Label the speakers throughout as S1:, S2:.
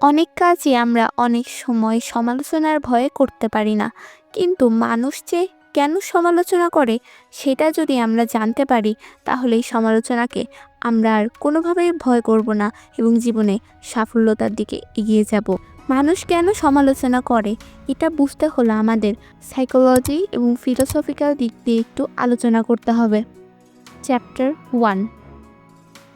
S1: অনেক কাজই আমরা অনেক সময় সমালোচনার ভয়ে করতে পারি না, কিন্তু মানুষ যে কেন সমালোচনা করে সেটা যদি আমরা জানতে পারি, তাহলে এই সমালোচনাকে আমরা আর কোনোভাবেই ভয় করব না এবং জীবনে সাফল্যতার দিকে এগিয়ে যাব। মানুষ কেন সমালোচনা করে এটা বুঝতে হলে আমাদের সাইকোলজি এবং ফিলোসফিক্যাল দিক দিয়ে একটু আলোচনা করতে হবে। চ্যাপ্টার 1,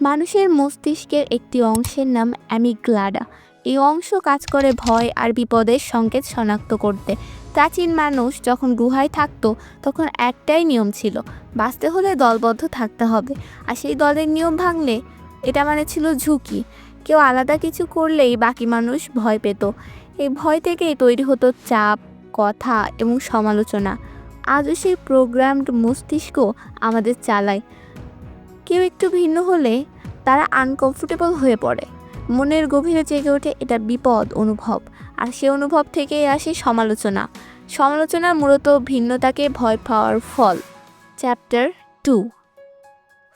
S1: মানুষের মস্তিষ্কের একটি অংশের নাম অ্যামিগডালা। এই অংশ কাজ করে ভয় আর বিপদের সংকেত শনাক্ত করতে। প্রাচীন মানুষ যখন গুহায় থাকতো তখন একটাই নিয়ম ছিল, বাঁচতে হলে দলবদ্ধ থাকতে হবে, আর সেই দলের নিয়ম ভাঙলে এটা মানে ছিল ঝুঁকি। কেউ আলাদা কিছু করলেই বাকি মানুষ ভয় পেত। এই ভয় থেকেই তৈরি হতো চাপ, কথা এবং সমালোচনা। আজও সেই প্রোগ্রামড মস্তিষ্ক আমাদের চালায়। কেউ একটু ভিন্ন হলে তারা আনকমফোর্টেবল হয়ে পড়ে, মনের গভীরে জেগে ওঠে এটা বিপদ অনুভব, আর সে অনুভব থেকেই আসে সমালোচনা। সমালোচনা মূলত ভিন্নতাকে ভয় পাওয়ার ফল। চ্যাপ্টার 2,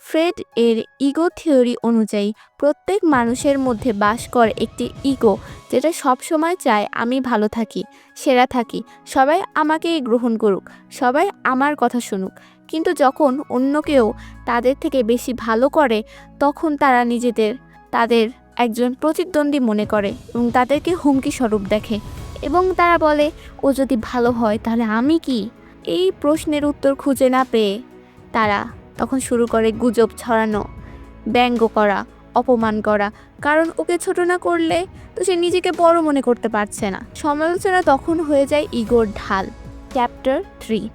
S1: ফ্রেড এর ইগো থিওরি অনুযায়ী প্রত্যেক মানুষের মধ্যে বাস করে একটি ইগো, যেটা সবসময় চায় আমি ভালো থাকি, সেরা থাকি, সবাই আমাকেই গ্রহণ করুক, সবাই আমার কথা শুনুক। কিন্তু যখন অন্য কেউ তাদের থেকে বেশি ভালো করে, তখন তারা তাদের একজন প্রতিদ্বন্দ্বী মনে করে এবং তাদেরকে হুমকি স্বরূপ দেখে, এবং তারা বলে ও যদি ভালো হয় তাহলে আমি কি? এই প্রশ্নের উত্তর খুঁজে না পেয়ে তারা তখন শুরু করে গুজব ছড়ানো, ব্যঙ্গ করা, অপমান করা, কারণ ওকে ছোট না করলে তো সে নিজেকে বড় মনে করতে পারছে না। সমালোচনা তখন হয়ে যায় ইগোর ঢাল। চ্যাপ্টার 3,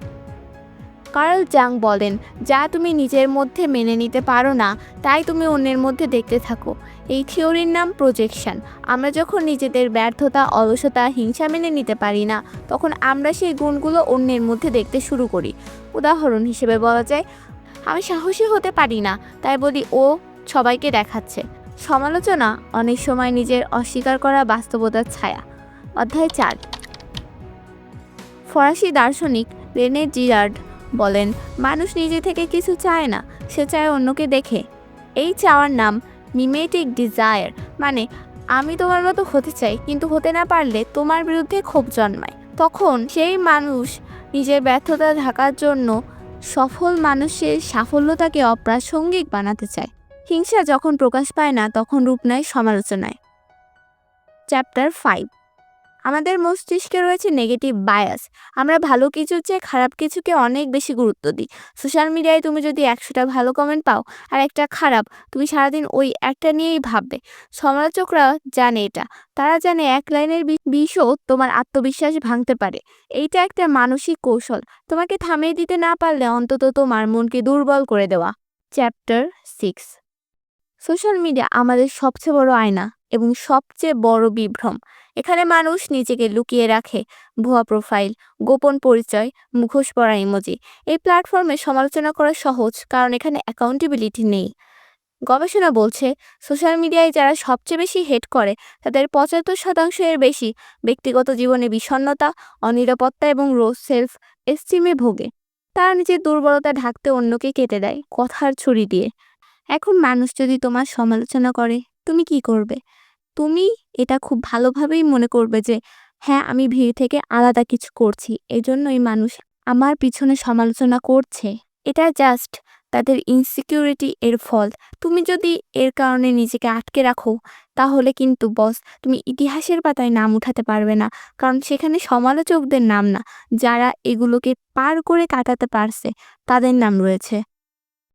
S1: কার্ল জাং বলেন, যা তুমি নিজের মধ্যে মেনে নিতে পারো না তাই তুমি অন্যের মধ্যে দেখতে থাকো। এই থিওরির নাম প্রজেকশন। আমরা যখন নিজেদের ব্যর্থতা, অলসতা, হিংসা মেনে নিতে পারি না, তখন আমরা সেই গুণগুলো অন্যের মধ্যে দেখতে শুরু করি। উদাহরণ হিসেবে বলা যায়, আমি সাহসী হতে পারি না, তাই বলি ও সবাইকে দেখাচ্ছে। সমালোচনা অনেক সময় নিজের অস্বীকার করা বাস্তবতার ছায়া। অধ্যায় 4, ফরাসি দার্শনিক রেনে জিরার্ড বলেন, মানুষ নিজে থেকে কিছু চায় না, সে চায় অন্যকে দেখে। এই চাওয়ার নাম মিমেটিক ডিজায়ার, মানে আমি তোমার মতো হতে চাই, কিন্তু হতে না পারলে তোমার বিরুদ্ধে ক্ষোভ জন্মায়। তখন সেই মানুষ নিজের ব্যর্থতা ঢাকার জন্য সফল মানুষের সাফল্যতাকে অপ্রাসঙ্গিক বানাতে চায়। হিংসা যখন প্রকাশ পায় না, তখন রূপ নেয় সমালোচনায়। চ্যাপ্টার 5, আমাদের মস্তিষ্কে রয়েছে নেগেটিভ বায়াস। আমরা ভালো কিছুর চেয়ে খারাপ কিছুকে অনেক বেশি গুরুত্ব দিই। সোশ্যাল মিডিয়ায় তুমি যদি 100টা ভালো কমেন্ট পাও আর একটা খারাপ, তুমি সারাদিন ওই একটা নিয়েই ভাববে। সমালোচকরা জানে এটা। তারা জানে এক লাইনের বিষও তোমার আত্মবিশ্বাস ভাঙতে পারে। এইটা একটা মানসিক কৌশল, তোমাকে থামিয়ে দিতে না পারলে অন্তত তোমার মনকে দুর্বল করে দেওয়া। চ্যাপ্টার 6, সোশ্যাল মিডিয়া আমাদের সবচেয়ে বড় আয়না এবং সবচেয়ে বড় বিভ্রম। এখানে মানুষ নিজেকে লুকিয়ে রাখে, ভুয়া প্রোফাইল, গোপন পরিচয়, মুখোশ পরা ইমোজি। এই প্ল্যাটফর্মে সমালোচনা করা সহজ, কারণ এখানে অ্যাকাউন্টেবিলিটি নেই। গবেষণা বলছে, সোশ্যাল মিডিয়ায় যারা সবচেয়ে বেশি হেট করে তাদের 75% বেশি ব্যক্তিগত জীবনে বিষণ্ণতা, অনিরাপত্তা এবং সেলফ এস্টিমে ভোগে। তারা নিজের দুর্বলতা ঢাকতে অন্যকে কেটে দেয় কথার ছুরি দিয়ে। এখন মানুষ যদি তোমার সমালোচনা করে, তুমি কি করবে? তুমি এটা খুব ভালোভাবেই মনে করবে যে হ্যাঁ, আমি ভিড় থেকে আলাদা কিছু করছি, এজন্যই মানুষ আমার পিছনে সমালোচনা করছে। এটা জাস্ট তাদের ইনসিকিউরিটি এর ফল। তুমি যদি এর কারণে নিজেকে আটকে রাখো, তাহলে কিন্তু তুমি ইতিহাসের পাতায় নাম উঠাতে পারবে না, কারণ সেখানে সমালোচকদের নাম না, যারা এগুলোকে পার করে কাটাতে পারছে তাদের নাম রয়েছে।